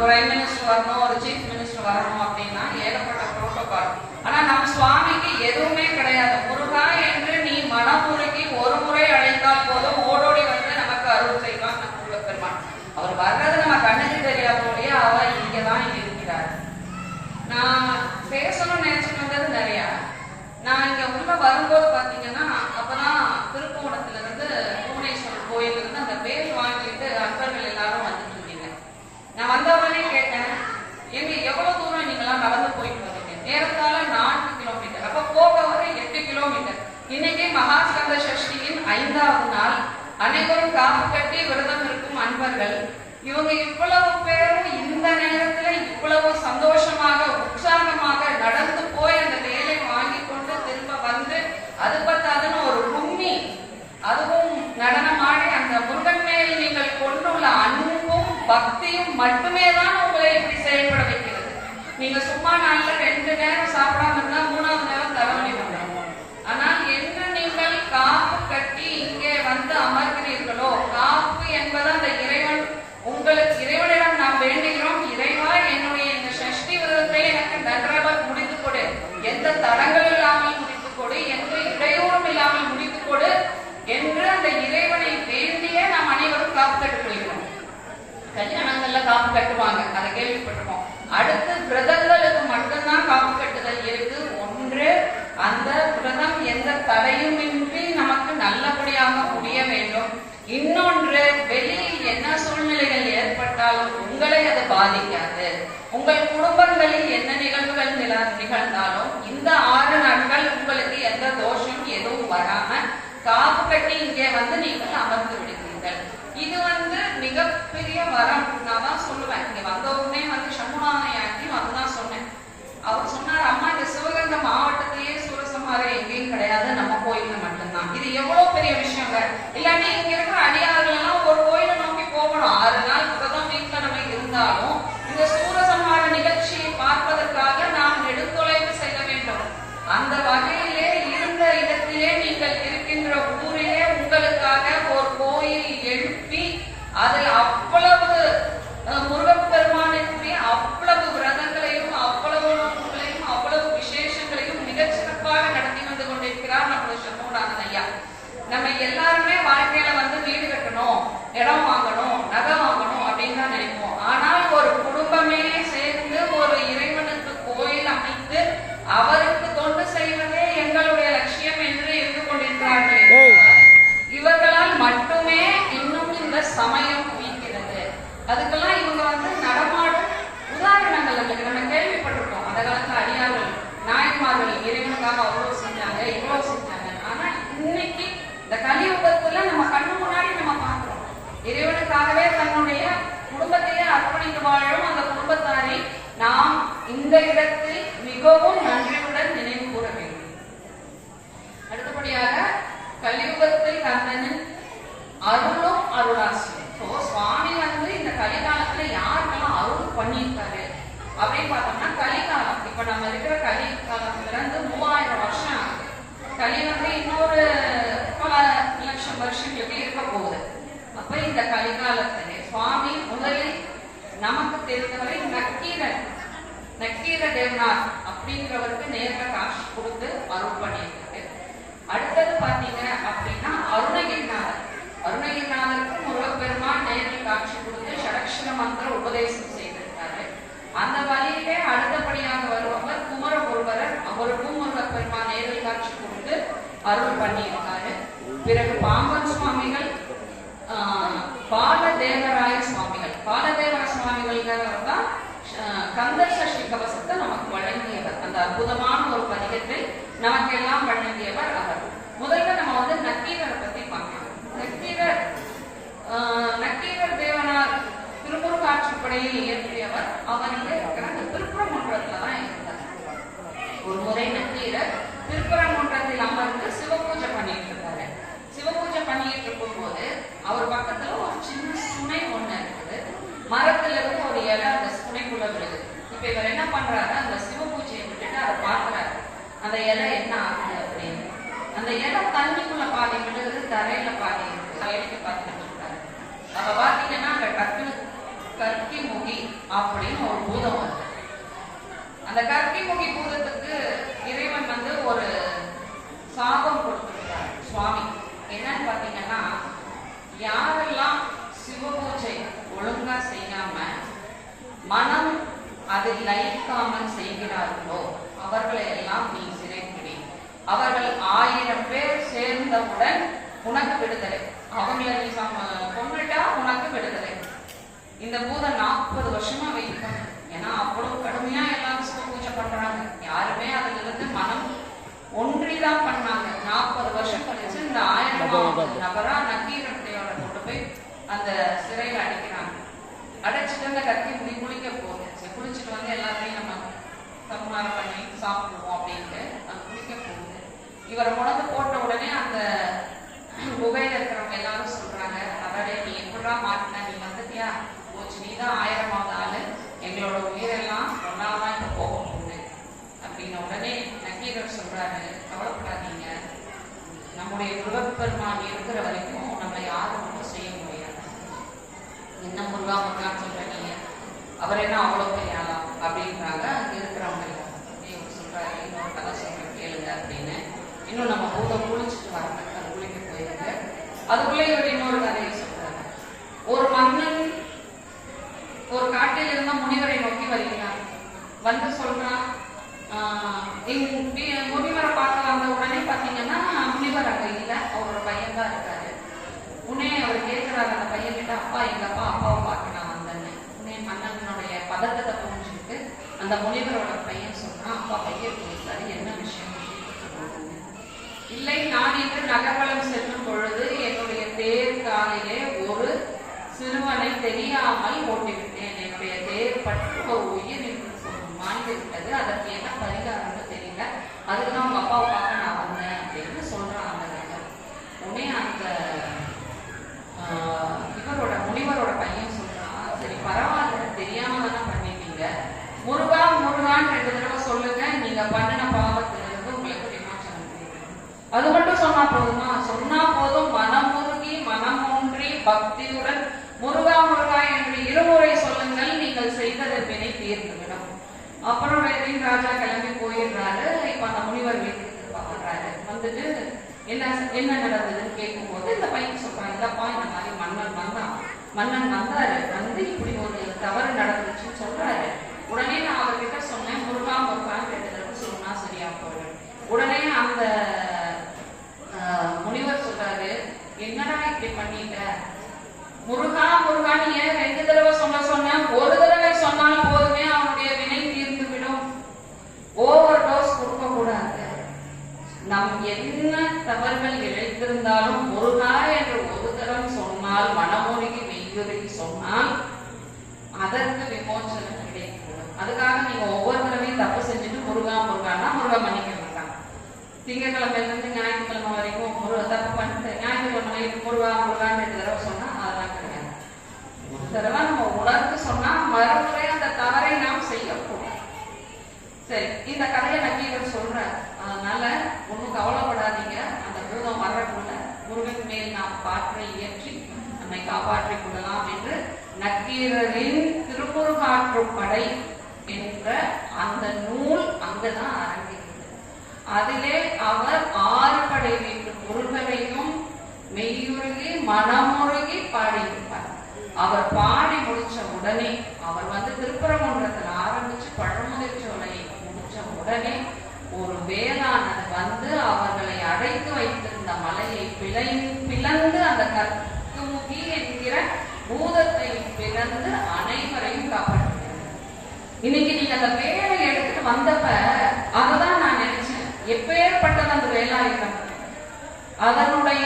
Prime minister வரணும், ஒரு chief minister வரணும் அப்படின்னா ஏகப்பட்ட புரோட்டோகால். ஆனா நம்ம சுவாமிக்கு எதுவுமே கிடையாது. முருகா என்று நீ மனமுருகி ஒரு முறை அழைத்தால் போதும் ஓடோடி வந்து நமக்கு அருள் செய்வான் நம் முருகப்பெருமான். அவர் வர்றது நம்ம கண்ணுக்கு தெரியாமலேயே அவர் இங்கதான் இருக்கிறார். நான் பேசணும்னு நினைச்சிட்டு வந்தது நிறைய. நான் இங்க உள்ள வரும்போது பாத்தீங்கன்னா அப்பதான் திருப்புவனத்துல இருந்து புவனேஸ்வரர் கோயில் இருந்து அந்த பேர் வாங்கிட்டு அன்பர்கள் எல்லாரும் வந்துட்டு இருக்கீங்க. நான் வந்தவனே கேட்டேன், எங்க எவ்வளவு தூரம் நீங்களாம் நடந்து போயிட்டு வரீங்க? நேரத்தால 4 கிலோமீட்டர், அப்ப போக வர 8 கிலோமீட்டர். இன்னைக்கு மகாஸ்கந்த சஷ்டியின் 5வது நாள். அனைவரும் காப்பு கட்டி விரதம் இருக்கும் அன்பர்கள். இவங்க இவ்வளவு பேரும் இந்த நேரத்துல இவ்வளவு சந்தோஷமாக உற்சாகமாக நடந்து போய் அந்த வேலை வாங்கி கொண்டு திரும்ப வந்து அது பத்தாதுன்னு ஒரு கும்மி அதுவும் நடனமாடி அந்த முருகன் மேல் நீங்கள் கொண்டுள்ள அன்பும் பக்தியும் மட்டுமே தான் உங்களை இப்படி செயல்பட வைக்கிறது. நீங்க சும்மா நாள்ல 2 நேரம் சாப்பிடாம இருந்தா 3வது நேரம் தலைவலி பண்ணுவோம். ஆனால் என்று நீங்கள் காப்பு கட்டி இங்கே வந்து அமர்கிறீர்களோ, காப்பு என்பது அந்த இறைவன் உங்களுக்கு இறைவனிடம் நாம் வேண்டுகிறோம், இறைவா என்னுடைய இந்த சஷ்டி விரதத்தை எனக்கு நன்றாக முடித்துக் கொடு, எந்த தடங்கள் இல்லாமல் முடித்துக் கொடு, எந்த இடையூறும் இல்லாமல் முடித்துக் கொடு என்று அந்த இறைவனை வேண்டிய நாம் அனைவரும் காப்பு கட்டுக்கொள்கிறோம். கல்யாணங்கள்ல காப்பு கட்டுவாங்க, அதை கேள்விப்பட்டிருக்கோம். அடுத்து விரதங்களுக்கு மட்டும்தான் காப்பு கட்டுதல் இருக்கு. ஒன்று, அந்த விரதம் எந்த தடையுமின்றி நமக்கு நல்லபடியாக முடிய வேண்டும். இன்னொன்று, வெளியில் என்ன சூழ்நிலைகள் ஏற்பட்டாலும் உங்களை அது பாதிக்காது. உங்கள் குடும்பங்களில் என்ன நிகழ்வுகள் நிகழ்ந்தாலும் இந்த 6 நாட்கள் உங்களுக்கு எந்த தோஷம் எதுவும் வராம காப்பு கட்டி இங்கே வந்து நீங்கள் அமர்ந்து விடுவீர்கள். இது வந்து மிகப்பெரிய வரம். நான் தான் சொல்லுவேன், இங்க வந்தவுடனே வந்து சண்முகானையாட்டியும் அதுதான் சொன்னேன். அவர் சொன்னார், அம்மா இந்த சிவகங்கை மாவட்டத்திலேயே சூரசம்ஹாரம் எங்கேயும் கிடையாது, நம்ம கோயில்ல மட்டும்தான். இது எவ்வளவு பெரிய விஷயங்க. இல்லாட்டி இங்க இருக்கிற அடியார்கள் எல்லாம் ஒரு கோயிலை நோக்கி போகணும். 6 நாள் விரதம் வீட்டுல நம்ம இருந்தாலும் இந்த சூரசம்ஹார நிகழ்ச்சியை பார்ப்பதற்காக நாம் நெடுந்தொலைவு செல்ல வேண்டும். அந்த வகையிலே இருந்த இடத்திலே நீங்கள் இருக்கின்ற ஊரிலே உங்களுக்காக ஒரு கோயில் எழுப்பி அதில் அவ்வளவு முருகப்பெருமானுக்குரிய அவ்வளவு விரதங்களையும் அவ்வளவு நோக்குகளையும் அவ்வளவு விசேஷங்களையும் மிகச்சிறப்பாக நடத்தி வந்து கொண்டிருக்கிறார் நம்முடைய சண்முகநாதன் ஐயா. நம்ம எல்லாருமே வாழ்க்கையில வந்து வீடு கட்டணும், இடம் வாங்கணும், நகை வாங்கணும் அப்படின்னு தான் நினைப்போம். ஆனால் ஒரு குடும்பமே சேர்ந்து ஒரு இறைவனுக்கு கோயில் அமைத்து அவருக்கு தொண்டு செய்வதே எங்களுடைய லட்சியம் என்று இருந்து கொண்டிருக்கிறார்கள். இவர்களால் மட்டுமே இன்னும் இந்த சமயம் உயிர்க்கிறது. அதுக்கெல்லாம் இவங்க வந்து நடமாடும் உதாரணங்கள் இருக்கு. நம்ம கேள்விப்பட்டிருக்கோம், அந்த காலத்துல அடியார்கள் நாயன்மார்கள் இறைவனுக்காக அவ்வளவு செஞ்சாங்க, இவ்வளவு செஞ்சாங்க. ஆனா இன்னைக்கு இந்த கலியுகத்துல நம்ம கண்ணு முன்னாடி நம்ம பார்க்கிறோம், இறைவனுக்காகவே தன்னுடைய குடும்பத்தையே அர்ப்பணித்து வாழும் அந்த குடும்பத்தாரை நாம் இந்த இடத்தில் மிகவும் நன்றியுடன் நினைவு கூற வேண்டும். அடுத்தபடியாக கலியுகத்தில் கந்தனின் அருளும் அருளாசியம். சுவாமி வந்து இந்த கலிகாலத்துல யாருக்கெல்லாம் அருள் பண்ணியிருக்காரு அப்படின்னு பார்த்தோம்னா, கலிகாலம் இப்ப நம்ம இருக்கிற கலிகாலத்துல இருந்து 3000 வருஷம் ஆகுது. கலி வந்து இன்னொரு பல லட்சம் வருஷங்களுக்கு இருக்க போகுது. அப்ப இந்த கலிகாலத்திலே சுவாமி முதலில் நமக்கு தெரிந்தவரை நக்கீர தேவனார் அப்படிங்கிறவருக்கு நேர்ல காட்சி கொடுத்து அருள் பண்ணியிருக்காரு. அடுத்தது பாத்தீங்க அப்படின்னா அருணகிரிநாதருக்கு முருகப்பெருமான் நேரில் காட்சி கொடுத்து ஷடக்ஷர மந்திர உபதேசம் செய்திருக்காரு. அந்த வழியிலே அடுத்தபடியாக வருபவர் குமரகுருபரர், அவருக்கும் முருகப்பெருமான் நேரில் காட்சி கொடுத்து அருள் பண்ணியிருக்காரு. பிறகு பாம்பன் சுவாமிகள், பாலதேவராய சுவாமிகள் தான் கந்த சஷ்டி கவசத்தை நமக்கு வழங்கியவர். அந்த அற்புதமான ஒரு பதிகத்தை நமக்கு எல்லாம் வழங்கியவர் அவர். முதல்ல நம்ம வந்து நக்கீரரை பத்தி பார்க்கலாம். நக்கீரர் தேவனார் திருமுருகாற்றுப்படையில் இயற்றியவர். அவர் இங்க இருக்கிற அந்த திருப்பரங்குன்றத்துலதான் இருந்தார். ஒரு முறை நக்கீரர் திருப்பரங்குன்றத்தில் அமர்ந்து சிவபூஜை பண்ணிட்டு இருக்காரு. சிவபூஜை பண்ணிட்டு இருக்கும் போது அவர் பக்கத்துல ஒரு சின்ன சுனை ஒண்ணு இருக்குது. மரத்துல இருந்து ஒரு இலை அந்த சுனைக்குள்ள விழுது. இப்ப இவர் என்ன பண்றாரு, அந்த சிவபூஜையை விட்டுட்டு அதை பாக்குறாரு, அந்த இலை என்ன ஆகுது அப்படின்னு. அந்த இலை தண்ணிக்குள்ள பாதி விழுகுது, தரையில பாதி இருக்கு. வேலைக்கு பார்த்துட்டு இருக்காரு. அப்ப பாத்தீங்கன்னா அங்க டக்குனு கற்கிமுகி அப்படின்னு ஒரு பூதம் வருது. அந்த கற்கிமுகி பூதத்துக்கு இறைவன் வந்து ஒரு சாபம் கொடுத்திருக்கிறார் சுவாமி. என்னன்னு பாத்தீங்கன்னா, யாரெல்லாம் சிவ பூஜை ஒழுங்கா செய்யாம மனம் அதில் லயிக்காமல் செய்கிறார்களோ அவர்களை எல்லாம் நீ சிறைப்பிடி. அவர்கள் 1000 பேர் சேர்ந்தவுடன் உனக்கு விடுதலை. அவங்களை நீ கொண்டுட்டா உனக்கு விடுதலை. இந்த பூதம் 40 வருஷமா வைக்கணும். ஏன்னா அவ்வளவு கடுமையா எல்லாரும் சிவ பூஜை பண்றாங்க. யாருமே அதுல இருந்து மனம் ஒன்றிதான் பண்ணாங்க. 40 வருஷம் கழிச்சு இந்த 1000 நபரா நக்கீரத்தையோட கொண்டு போய் அந்த சிறையில அடைக்கிறாங்க. அடைச்சிட்டு அந்த கத்தி முடி குளிக்க போகுது. குளிச்சுட்டு வந்து எல்லாத்தையும் நம்ம சம்மாரம் பண்ணி சாப்பிடுவோம் அப்படின்ட்டு அது குளிக்க போகுது. இவரை உணவு போட்ட உடனே அந்த குகையில இருக்கிறவங்க எல்லாரும் சொல்றாங்க, அதாவது நீ எப்படா மாட்டின, நீ வந்துட்டியா போச்சு, நீ தான் 1000வது ஆளு, எங்களோட உயிரெல்லாம் ஒன்னாதான் இப்ப போக போகுது அப்படின்ன உடனே நக்கீரர் சொல்றாரு, கவலைப்படாதீங்க, நம்முடைய முருகப்பெருமான் இருக்கிற வரைக்கும் நம்ம யாரும் ஒன்றும் செய்ய முடியாது. என்ன முருகா முருகான்னு சொல்றீங்க, அவர் என்ன அவ்வளவு பெரிய ஆளா அப்படின்றாங்க அங்க இருக்கிறவங்க. இவர் சொல்றாரு, இன்னொரு கதை சொல்றேன் கேளுங்க அப்படின்னு. இன்னும் நம்ம பூதம் குளிச்சுட்டு வரணும், அது குளிக்க போயிருக்கு. அதுக்குள்ளே இவர் இன்னொரு கதையை சொல்றாரு. ஒரு மன்னன் ஒரு காட்டில் இருந்த முனிவரை நோக்கி வருகிறார். வந்து சொல்றான், முனிவரை பார்க்க வந்த உடனே பாத்தீங்கன்னா முனிவர் அங்க இல்ல, அவரோட பையன் தான் இருக்காரு. உடனே அவர் கேட்கிறாரு அந்த பையன் கிட்ட, அப்பா எங்க அப்பாவை பார்க்க நான் வந்தேன்னு. உடனே மன்னனுடைய பதட்டத்தை புரிஞ்சுக்கிட்டு அந்த முனிவரோட பையன் சொல்றான், அப்பா பையன் போயிருக்காரு, என்ன விஷயம்? இல்லை, நான் இன்று நகர்வலம் செல்லும் பொழுது என்னுடைய தேர் காலையிலே ஒரு சிறுவனை தெரியாமல் ஓட்டிவிட்டேன். என்னுடைய தேர் பற்றி ஒரு உயிர் மாண்டு விட்டது. அதற்கு என்ன பரிகாரம்னு தெரியல. அதுக்குதான் உங்க அப்பாவை பார்க்க நான் வந்தேன் அப்படின்னு சொல்றான் அந்த நகர். உடனே அந்த இவரோட முனிவரோட பையன் சொல்றான், சரி பரவாயில்ல, தெரியாம தானே பண்ணிட்டீங்க, முருகா முருகான்னு 2 தடவை சொல்லுங்க, நீங்க பண்ணின பாவத்திலிருந்து உங்களுக்கு விமோசனம் கிடைக்கும். அது மட்டும் சொன்னா போதுமா? சொன்னா போதும். மனமுருகி மனம் ஒன்றி பக்தியுடன் முருகா முருகா என்று 2 முறை சொல்லுங்கள், நீங்கள் செய்தது வினை தீர்ந்துவிடும். அப்புறம் ராஜா கிளம்பி போயிடுறாரு. இப்ப அந்த முனிவர் வீட்டுக்கு பாக்குறாரு. வந்துட்டு என்ன நடந்ததுன்னு கேட்கும் போது இந்த பையன் சொல்றான், இல்லப்பா இந்த மாதிரி மன்னன் வந்தாரு, வந்து இப்படி ஒரு தவறு நடந்துச்சுன்னு சொல்றாரு. உடனே நான் அவர்கிட்ட சொன்னேன், முருகா முருகான்னு 2 தடவை சொன்னா சரியா போயிடும். உடனே அந்த முனிவர் சொல்றாரு, என்னடா இப்படி பண்ணிட்ட, முருகா முருகான்னு ஏன் 2 தடவை சொன்ன, ஒரு தடவை சொன்னால் போதுமே, அவனுடைய வினை தீர்ந்து விடும். ஓவர் டோஸ் கொடுக்க கூடாது. நம் என்ன தவறுகள் இழைத்திருந்தாலும் முருகா என்று ஒரு தடவை சொன்னால், மனமுருகி மெய்யுருகி சொன்னால் அதற்கு விமோசனம் கிடைக்கும். அதுக்காக நீங்க ஒவ்வொரு தடவையும் தப்பு செஞ்சுட்டு முருகா முருகான்னா முருகா மன்னிக்க மாட்டாங்க. திங்கட்கிழமையில இருந்து ஞாயிற்றுக்கிழமை வரைக்கும் தப்பு பண்ணிட்டு ஞாயிற்றுக்கிழமை முருகா முருகான்னு 2 தடவை சொன்னா அதெல்லாம் கிடையாது. ஒரு தடவை நம்ம உணர்ந்து சொன்னா மறுமுறை அந்த தவறை நாம் செய்யக்கூடாது. சரி, இந்த கதையை நக்கீரர் சொல்றார். அதனால ஒன்னும் கவலைப்படாதீங்க, அந்த பூதம் வர்றக்குள்ள முருகன் மேல் நாம் காற்றை இயற்றி நம்மை காப்பாற்றிக் கொள்ளலாம் என்று நக்கீரரின் திருமுருகாற்றுப்படை என்ற அந்த நூல் அங்கதான் அரங்கேறுகிறது. அதிலே அவர் 6 படை வீட்டு முருகனையும் மெய்யுருகி மனமுருகி பாடியிருப்பார். அவர் பாடி முடிச்ச உடனே அவர் வந்து திருப்பரங்குன்றத்துல ஆரம்பிச்சு பழமுதிர்ச்சோலையை முடிச்ச உடனே ஒரு வேளானது வந்து அவர்களை அடைத்து வைத்திருந்த மலையை பிளந்து அந்த கற்குமுகி என்கிற பூதத்தை பிளந்து அனைவரையும் காப்பாற்றுகிறது. இன்னைக்கு நீங்க அந்த வேலை எடுத்துட்டு வந்தப்ப அததான் நான் நினைச்சேன், எப்பேற்பட்டது அந்த வேலாயுதம். அதனுடைய